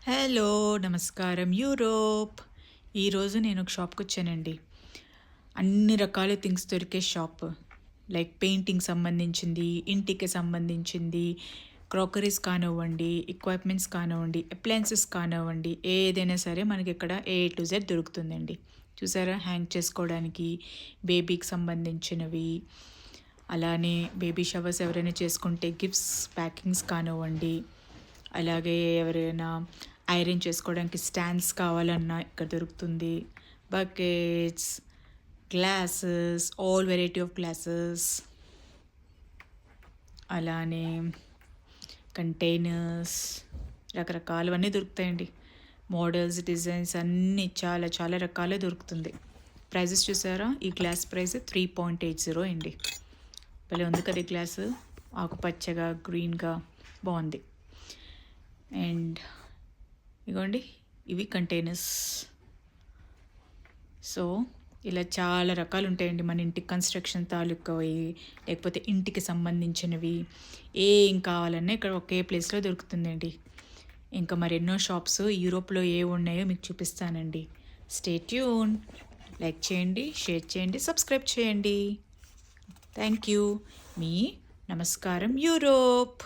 Hello! నమస్కారం Europe. ఈరోజు నేను ఒక షాప్‌కొచ్చానండి. అన్ని రకాల థింగ్స్ దొరికే షాప్. లైక్ పెయింటింగ్‌కి సంబంధించింది, ఇంటికి సంబంధించింది, క్రాకరీస్ కానివ్వండి, ఎక్విప్‌మెంట్స్ కానివ్వండి, అప్లయెన్సెస్ కానివ్వండి, ఏదైనా సరే మనకిక్కడ ఏ టు జెడ్ దొరుకుతుందండి. చూసారా? హ్యాంగ్ చేసుకోవడానికి, బేబీకి సంబంధించినవి, అలానే బేబీ షవర్స్ ఎవరైనా చేసుకుంటే గిఫ్ట్స్ ప్యాకింగ్స్ కానివ్వండి, అలాగే ఎవరైనా ఐరన్ చేసుకోవడానికి స్టాండ్స్ కావాలన్నా ఇక్కడ దొరుకుతుంది. Buckets, glasses, all variety of glasses, అలానే కంటైనర్స్, రకరకాలవన్నీ దొరుకుతాయండి. మోడల్స్, డిజైన్స్ అన్నీ చాలా చాలా రకాలే దొరుకుతుంది. ప్రైజెస్ చూసారా? ఈ గ్లాస్ ప్రైస్ 3.80 అండి. భలే ఉంది కదా ఈ గ్లాసు, ఆకుపచ్చగా గ్రీన్గా బాగుంది. అండ్ ఇగోండి ఇవి కంటైనర్స్. సో ఇలా చాలా రకాలు ఉంటాయండి మన ఇంటికి కన్స్ట్రక్షన్ తాలూకవి, లేకపోతే ఇంటికి సంబంధించినవి ఏం కావాలన్నా ఇక్కడ ఒకే ప్లేస్లో దొరుకుతుందండి. ఇంకా మరెన్నో షాప్స్ యూరోప్లో ఏ ఉన్నాయో మీకు చూపిస్తానండి. Stay tune. లైక్ చేయండి, షేర్ చేయండి, సబ్స్క్రైబ్ చేయండి. Thank you. మీ నమస్కారం యూరోప్.